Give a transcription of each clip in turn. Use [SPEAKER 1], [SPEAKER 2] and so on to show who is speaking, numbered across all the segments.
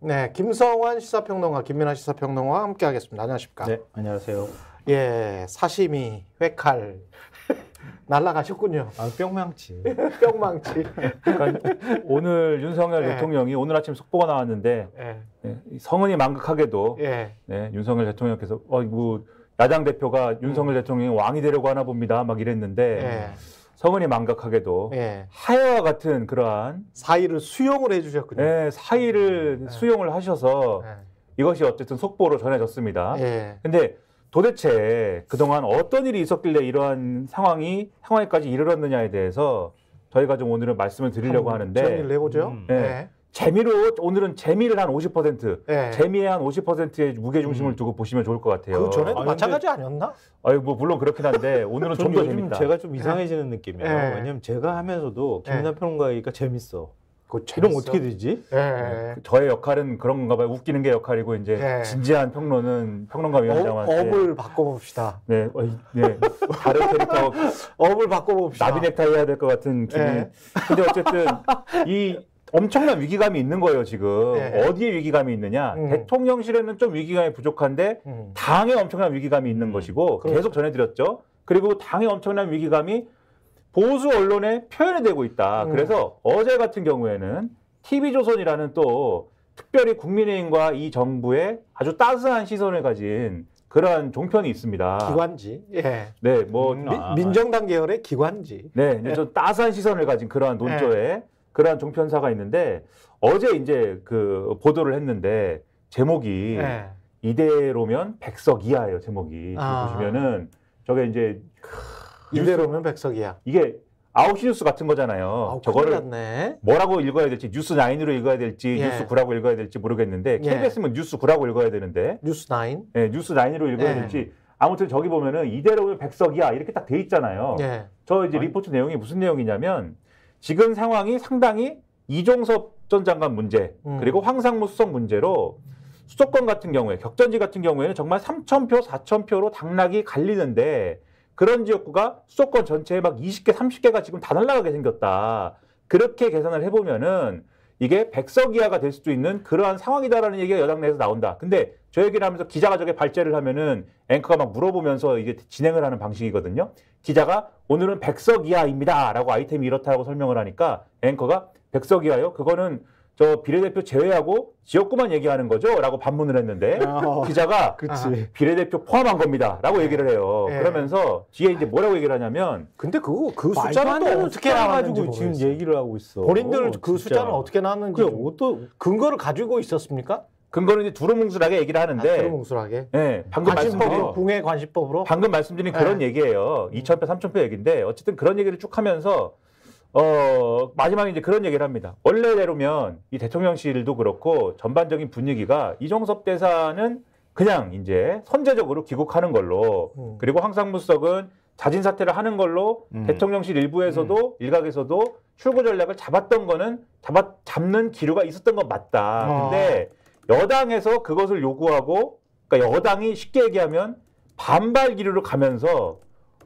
[SPEAKER 1] 네, 김성환 시사평론가, 김민하 시사평론가와 함께하겠습니다. 안녕하십니까?
[SPEAKER 2] 네, 안녕하세요.
[SPEAKER 1] 예, 사시미, 회칼 날라가셨군요.
[SPEAKER 2] 아, 뿅망치.
[SPEAKER 1] 뿅망치.
[SPEAKER 3] 그러니까 오늘 윤석열
[SPEAKER 1] 네.
[SPEAKER 3] 대통령이 오늘 아침 속보가 나왔는데
[SPEAKER 1] 예,
[SPEAKER 3] 성은이 망극하게도
[SPEAKER 1] 예.
[SPEAKER 3] 윤석열 대통령께서 뭐 야당 대표가 윤석열 대통령이 왕이 되려고 하나 봅니다. 막 이랬는데
[SPEAKER 1] 예.
[SPEAKER 3] 성은이 망극하게도
[SPEAKER 1] 예.
[SPEAKER 3] 하야와 같은 그러한
[SPEAKER 1] 사의를 수용을 해주셨군요.
[SPEAKER 3] 사의를 수용을 하셔서 이것이 어쨌든 속보로 전해졌습니다.
[SPEAKER 1] 예.
[SPEAKER 3] 근데 도대체 그동안 어떤 일이 있었길래 이러한 상황에까지 이르렀느냐에 대해서 저희가 좀 오늘은 말씀을 드리려고 하는데
[SPEAKER 1] 정리를 해보죠.
[SPEAKER 3] 네. 오늘은 재미를 한 50%,
[SPEAKER 1] 예.
[SPEAKER 3] 재미의 한 50%의 무게중심을 두고 보시면 좋을 것 같아요.
[SPEAKER 1] 그 전에도
[SPEAKER 2] 아니,
[SPEAKER 1] 마찬가지 아니었나?
[SPEAKER 3] 뭐 물론 그렇긴 한데 오늘은 좀 더
[SPEAKER 2] 요즘
[SPEAKER 3] 재밌다.
[SPEAKER 2] 제가 좀 이상해지는 느낌이에요.
[SPEAKER 1] 예.
[SPEAKER 2] 왜냐면 제가 하면서도 김민하 평론가니까 재밌어.
[SPEAKER 1] 그거
[SPEAKER 2] 이러면
[SPEAKER 1] 재밌어.
[SPEAKER 2] 어떻게 되지?
[SPEAKER 1] 예.
[SPEAKER 3] 저의 역할은 그런 건가 봐요. 웃기는 게 역할이고 이제
[SPEAKER 1] 예.
[SPEAKER 3] 진지한 평론은 평론가위원장한테
[SPEAKER 1] 업을 바꿔봅시다.
[SPEAKER 3] 네, 다른 캐릭터
[SPEAKER 1] 업을 바꿔봅시다.
[SPEAKER 3] 나비 넥타이 해야 될 것 같은 기분이.
[SPEAKER 1] 예.
[SPEAKER 3] 근데 어쨌든 이 엄청난 위기감이 있는 거예요, 지금.
[SPEAKER 1] 예.
[SPEAKER 3] 어디에 위기감이 있느냐? 대통령실에는 좀 위기감이 부족한데 당에 엄청난 위기감이 있는 것이고
[SPEAKER 1] 그렇죠.
[SPEAKER 3] 계속 전해드렸죠. 그리고 당의 엄청난 위기감이 보수 언론에 표현이 되고 있다. 그래서 어제 같은 경우에는 TV조선이라는 또 특별히 국민의힘과 이 정부의 아주 따스한 시선을 가진 그러한 종편이 있습니다.
[SPEAKER 1] 기관지. 예.
[SPEAKER 3] 네,
[SPEAKER 1] 민정당 계열의 기관지.
[SPEAKER 3] 네, 이제 좀 따스한 시선을 가진 그러한 논조에 그러한 종편사가 있는데 어제 이제 그 보도를 했는데 제목이
[SPEAKER 1] 예.
[SPEAKER 3] 이대로면 백석 이하예요. 제목이 보시면은 저게 이제
[SPEAKER 1] 이대로면 백석이야.
[SPEAKER 3] 이게 9시 뉴스 같은 거잖아요. 저거를
[SPEAKER 1] 났네.
[SPEAKER 3] 뭐라고 읽어야 될지 뉴스9으로 읽어야 될지
[SPEAKER 1] 예.
[SPEAKER 3] 뉴스9라고 읽어야 될지 모르겠는데
[SPEAKER 1] 예.
[SPEAKER 3] KBS면 뉴스9라고 읽어야 되는데
[SPEAKER 1] 뉴스9.
[SPEAKER 3] 네, 뉴스9으로 읽어야
[SPEAKER 1] 예.
[SPEAKER 3] 될지 아무튼 저기 보면은 이대로면 백석이야 이렇게 딱 돼 있잖아요.
[SPEAKER 1] 예.
[SPEAKER 3] 저 이제 리포트 내용이 무슨 내용이냐면 지금 상황이 상당히 이종섭 전 장관 문제 그리고 황상무 수석 문제로 수도권 같은 경우에 격전지 같은 경우에는 정말 3,000표, 4,000표로 당락이 갈리는데 그런 지역구가 수도권 전체에 막 20개, 30개가 지금 다 날아가게 생겼다. 그렇게 계산을 해보면은 이게 백석 이하가 될 수도 있는 그러한 상황이다라는 얘기가 여당 내에서 나온다. 근데 저 얘기를 하면서 기자가 저게 발제를 하면은 앵커가 막 물어보면서 이게 진행을 하는 방식이거든요. 기자가 오늘은 백석 이하입니다. 라고 아이템이 이렇다라고 설명을 하니까 앵커가 백석 이하요? 그거는 저 비례대표 제외하고 지역구만 얘기하는 거죠? 라고 반문을 했는데 기자가
[SPEAKER 2] 그치.
[SPEAKER 3] 비례대표 포함한 겁니다. 라고 얘기를 해요.
[SPEAKER 1] 예.
[SPEAKER 3] 그러면서 뒤에 이제 뭐라고 얘기를 하냐면
[SPEAKER 1] 근데 그
[SPEAKER 2] 말도 안
[SPEAKER 1] 숫자는 또
[SPEAKER 2] 되는
[SPEAKER 1] 어떻게
[SPEAKER 2] 숫자
[SPEAKER 1] 나와가지고
[SPEAKER 2] 가지고 지금 얘기를 하고 있어.
[SPEAKER 1] 본인들 그
[SPEAKER 2] 진짜.
[SPEAKER 1] 숫자는 어떻게 나왔는지
[SPEAKER 2] 그래,
[SPEAKER 1] 좀 근거를 가지고 있었습니까?
[SPEAKER 3] 근거는 이제 두루뭉술하게 얘기를 하는데
[SPEAKER 1] 두루뭉술하게.
[SPEAKER 3] 예, 방금
[SPEAKER 1] 관심법으로 궁예 관심법으로.
[SPEAKER 3] 방금 말씀드린 그런 얘기예요. 2,000표, 3,000표 얘기인데 어쨌든 그런 얘기를 쭉 하면서 마지막에 이제 그런 얘기를 합니다. 원래대로면 이 대통령실도 그렇고 전반적인 분위기가 이종섭 대사는 그냥 이제 선제적으로 귀국하는 걸로 그리고 황상무 수석은 자진 사퇴를 하는 걸로 대통령실 일부에서도 일각에서도 출구 전략을 잡았던 거는 잡는 기류가 있었던 건 맞다. 근데 여당에서 그것을 요구하고 그러니까 여당이 쉽게 얘기하면 반발 기류로 가면서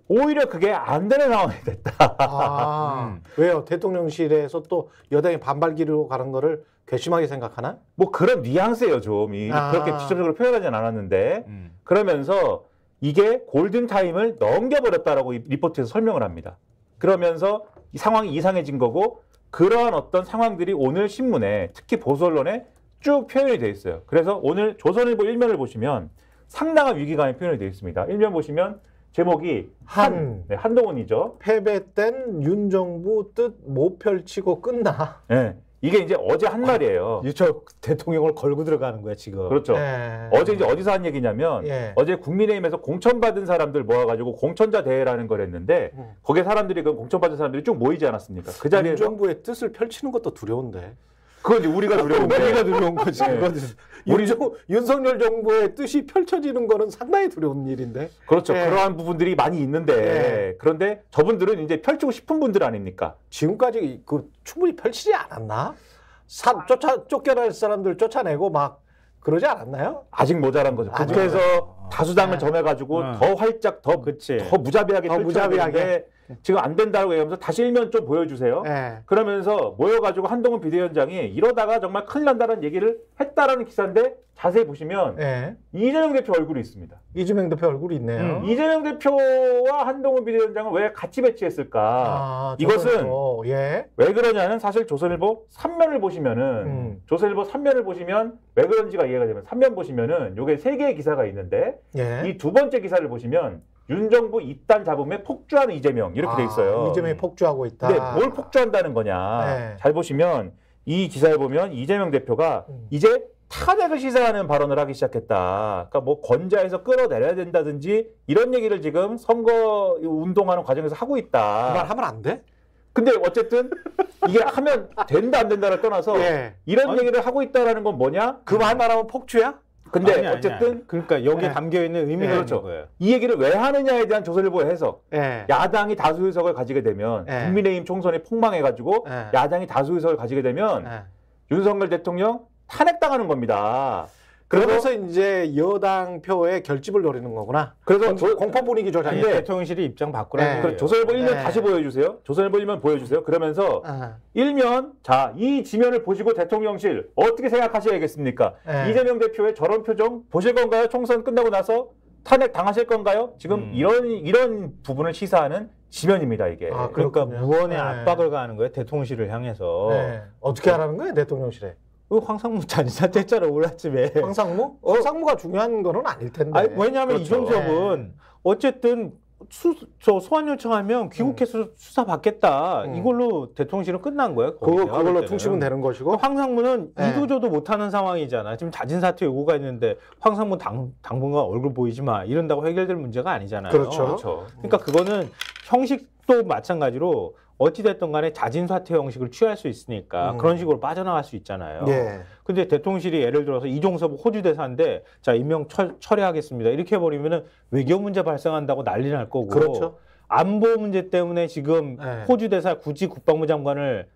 [SPEAKER 3] 오히려 그게 안 되는 상황이 됐다.
[SPEAKER 1] 왜요? 대통령실에서 또 여당의 반발 기류로 가는 거를 괘씸하게 생각하나?
[SPEAKER 3] 뭐 그런 뉘앙스예요, 좀. 그렇게 직접적으로 표현하진 않았는데 그러면서 이게 골든타임을 넘겨버렸다라고 이 리포트에서 설명을 합니다. 그러면서 이 상황이 이상해진 거고 그러한 어떤 상황들이 오늘 신문에 특히 보수 언론에 쭉 표현이 되어 있어요. 그래서 오늘 조선일보 1면을 보시면 상당한 위기감이 표현이 되어 있습니다. 1면 보시면 제목이 한동훈이죠.
[SPEAKER 1] 패배된 윤 정부 뜻 못 펼치고 끝나.
[SPEAKER 3] 네. 이게 이제 어제 한 말이에요.
[SPEAKER 2] 저 대통령을 걸고 들어가는 거야 지금.
[SPEAKER 3] 그렇죠. 어제 이제 어디서 한 얘기냐면 어제 국민의힘에서 공천받은 사람들 모아가지고 공천자 대회라는 걸 했는데 거기에 사람들이 그 공천받은 사람들이 쭉 모이지 않았습니까? 그 자리에서
[SPEAKER 1] 윤 정부의 뜻을 펼치는 것도 두려운데.
[SPEAKER 3] 그건 이제 우리가 두려운데.
[SPEAKER 1] 우리가 두려운 거지. 윤석열 정부의 뜻이 펼쳐지는 거는 상당히 두려운 일인데.
[SPEAKER 3] 그렇죠. 그러한 부분들이 많이 있는데 그런데 저분들은 이제 펼치고 싶은 분들 아닙니까?
[SPEAKER 1] 지금까지 충분히 펼치지 않았나? 쫓겨날 사람들 쫓아내고 막 그러지 않았나요?
[SPEAKER 3] 아직 모자란 거죠. 국회에서 다수당을 점해가지고 더 활짝 더 무자비하게 펼쳐야 되는데 지금 안 된다고 얘기하면서 다시 일면 좀 보여주세요.
[SPEAKER 1] 예.
[SPEAKER 3] 그러면서 모여가지고 한동훈 비대위원장이 이러다가 정말 큰일 난다는 얘기를 했다라는 기사인데 자세히 보시면
[SPEAKER 1] 예.
[SPEAKER 3] 이재명 대표 얼굴이 있습니다.
[SPEAKER 1] 이재명 대표 얼굴이 있네요.
[SPEAKER 3] 이재명 대표와 한동훈 비대위원장은 왜 같이 배치했을까?
[SPEAKER 1] 아,
[SPEAKER 3] 이것은
[SPEAKER 1] 예.
[SPEAKER 3] 왜 그러냐는 사실 조선일보 3면을 보시면은 조선일보 3면을 보시면 왜 그런지가 이해가 되면 3면 보시면은 요게 3개의 기사가 있는데
[SPEAKER 1] 예.
[SPEAKER 3] 이 두 번째 기사를 보시면 윤 정부 이딴 잡음에 폭주하는 이재명 이렇게 돼 있어요.
[SPEAKER 1] 이재명이 폭주하고 있다.
[SPEAKER 3] 근데 뭘 폭주한다는 거냐?
[SPEAKER 1] 네.
[SPEAKER 3] 잘 보시면 이 기사에 보면 이재명 대표가 이제 탄핵을 시사하는 발언을 하기 시작했다. 그러니까 뭐 건자에서 끌어내려야 된다든지 이런 얘기를 지금 선거 운동하는 과정에서 하고 있다.
[SPEAKER 1] 그 말 하면 안 돼?
[SPEAKER 3] 근데 어쨌든 이게 하면 된다 안 된다를 떠나서
[SPEAKER 1] 예.
[SPEAKER 3] 이런 얘기를 하고 있다라는 건 뭐냐?
[SPEAKER 1] 그 말만 하면 폭주야?
[SPEAKER 3] 근데
[SPEAKER 2] 아니,
[SPEAKER 3] 어쨌든
[SPEAKER 2] 그러니까 여기에
[SPEAKER 1] 네.
[SPEAKER 2] 담겨 있는 의미가
[SPEAKER 3] 그렇죠.
[SPEAKER 2] 있는 거예요.
[SPEAKER 3] 이 얘기를 왜 하느냐에 대한 조선일보의 해석.
[SPEAKER 1] 예.
[SPEAKER 3] 야당이 다수 의석을 가지게 되면
[SPEAKER 1] 네.
[SPEAKER 3] 국민의힘 총선이 폭망해가지고
[SPEAKER 1] 네.
[SPEAKER 3] 야당이 다수 의석을 가지게 되면
[SPEAKER 1] 예.
[SPEAKER 3] 윤석열 대통령 탄핵당하는 겁니다.
[SPEAKER 1] 그러면서 이제 여당 표의 결집을 노리는 거구나.
[SPEAKER 3] 그래서
[SPEAKER 1] 공포 분위기 조장.
[SPEAKER 2] 아니, 대통령실이 입장 바꾸라는
[SPEAKER 1] 네.
[SPEAKER 2] 거예요.
[SPEAKER 3] 조선일보 1면
[SPEAKER 1] 네.
[SPEAKER 3] 다시 보여주세요. 조선일보 1면 보여주세요. 그러면서
[SPEAKER 1] 아.
[SPEAKER 3] 1면 자, 이 지면을 보시고 대통령실 어떻게 생각하셔야겠습니까?
[SPEAKER 1] 네.
[SPEAKER 3] 이재명 대표의 저런 표정 보실 건가요? 총선 끝나고 나서 탄핵 당하실 건가요? 지금 이런 부분을 시사하는 지면입니다, 이게.
[SPEAKER 1] 아,
[SPEAKER 2] 그러니까
[SPEAKER 1] 그렇군요.
[SPEAKER 2] 무언의
[SPEAKER 1] 네.
[SPEAKER 2] 압박을 가하는 거예요. 대통령실을 향해서.
[SPEAKER 1] 네. 어떻게 하라는 거예요, 대통령실에?
[SPEAKER 2] 그 황상무 잔인사태 했잖아 올 아침에.
[SPEAKER 1] 황상무? 황상무가 중요한 거는 아닐 텐데.
[SPEAKER 2] 아니, 왜냐하면
[SPEAKER 3] 그렇죠.
[SPEAKER 2] 이종섭은 어쨌든 소환 요청하면 귀국해서 수사 받겠다. 이걸로 대통령실은 끝난 거예요.
[SPEAKER 1] 그걸로 퉁치면 되는 것이고.
[SPEAKER 2] 황상무는
[SPEAKER 1] 네.
[SPEAKER 2] 이도저도 못하는 상황이잖아. 지금 자진사퇴 요구가 있는데 황상무 당분간 얼굴 보이지 마 이런다고 해결될 문제가 아니잖아요.
[SPEAKER 1] 그렇죠.
[SPEAKER 3] 그렇죠.
[SPEAKER 2] 그러니까 그거는 형식도 마찬가지로 어찌됐든 간에 자진사퇴 형식을 취할 수 있으니까 그런 식으로 빠져나갈 수 있잖아요.
[SPEAKER 1] 예.
[SPEAKER 2] 근데 대통령실이 예를 들어서 이종섭 호주 대사인데 자 임명 철회하겠습니다. 이렇게 해버리면은 외교 문제 발생한다고 난리 날 거고.
[SPEAKER 1] 그렇죠.
[SPEAKER 2] 안보 문제 때문에 지금
[SPEAKER 1] 네.
[SPEAKER 2] 호주 대사 굳이 국방부 장관을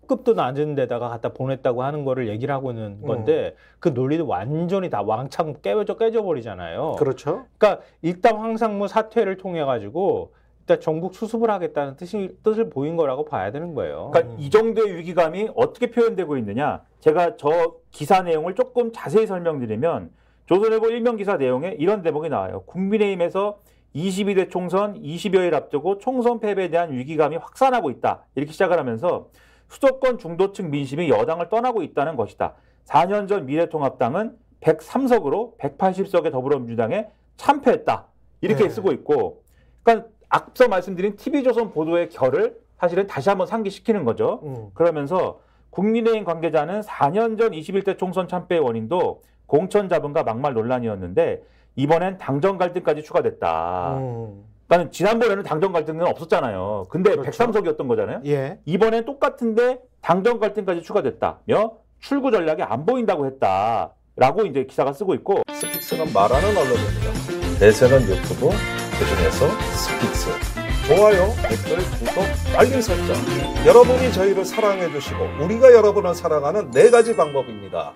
[SPEAKER 2] 급도 낮은 데다가 갖다 보냈다고 하는 거를 얘기를 하고 있는 건데 그 논리도 완전히 다 왕창 깨져버리잖아요.
[SPEAKER 1] 그렇죠.
[SPEAKER 2] 그러니까 일단 황상무 사퇴를 통해 가지고 일단 전국 수습을 하겠다는 뜻을 보인 거라고 봐야 되는 거예요.
[SPEAKER 3] 그러니까 이 정도의 위기감이 어떻게 표현되고 있느냐? 제가 저 기사 내용을 조금 자세히 설명드리면 조선일보 1면 기사 내용에 이런 대목이 나와요. 국민의힘에서 22대 총선 20여일 앞두고 총선 패배에 대한 위기감이 확산하고 있다. 이렇게 시작을 하면서 수도권 중도층 민심이 여당을 떠나고 있다는 것이다. 4년 전 미래통합당은 103석으로 180석의 더불어민주당에 참패했다. 이렇게
[SPEAKER 1] 네.
[SPEAKER 3] 쓰고 있고 그러니까 앞서 말씀드린 TV조선 보도의 결을 사실은 다시 한번 상기시키는 거죠. 그러면서 국민의힘 관계자는 4년 전 21대 총선 참패의 원인도 공천 자금과 막말 논란이었는데 이번엔 당정 갈등까지 추가됐다. 그러니까 지난번에는 당정 갈등은 없었잖아요. 근데
[SPEAKER 1] 그렇죠.
[SPEAKER 3] 103석이었던 거잖아요.
[SPEAKER 1] 예.
[SPEAKER 3] 이번엔 똑같은데 당정 갈등까지 추가됐다며 출구 전략이 안 보인다고 했다라고 이제 기사가 쓰고 있고
[SPEAKER 4] 스픽스는 말하는 언론입니다. 대세는 유튜브, 그중에서 스픽스. 좋아요, 댓글, 구독, 알림 설정. 여러분이 저희를 사랑해 주시고 우리가 여러분을 사랑하는 4가지 방법입니다.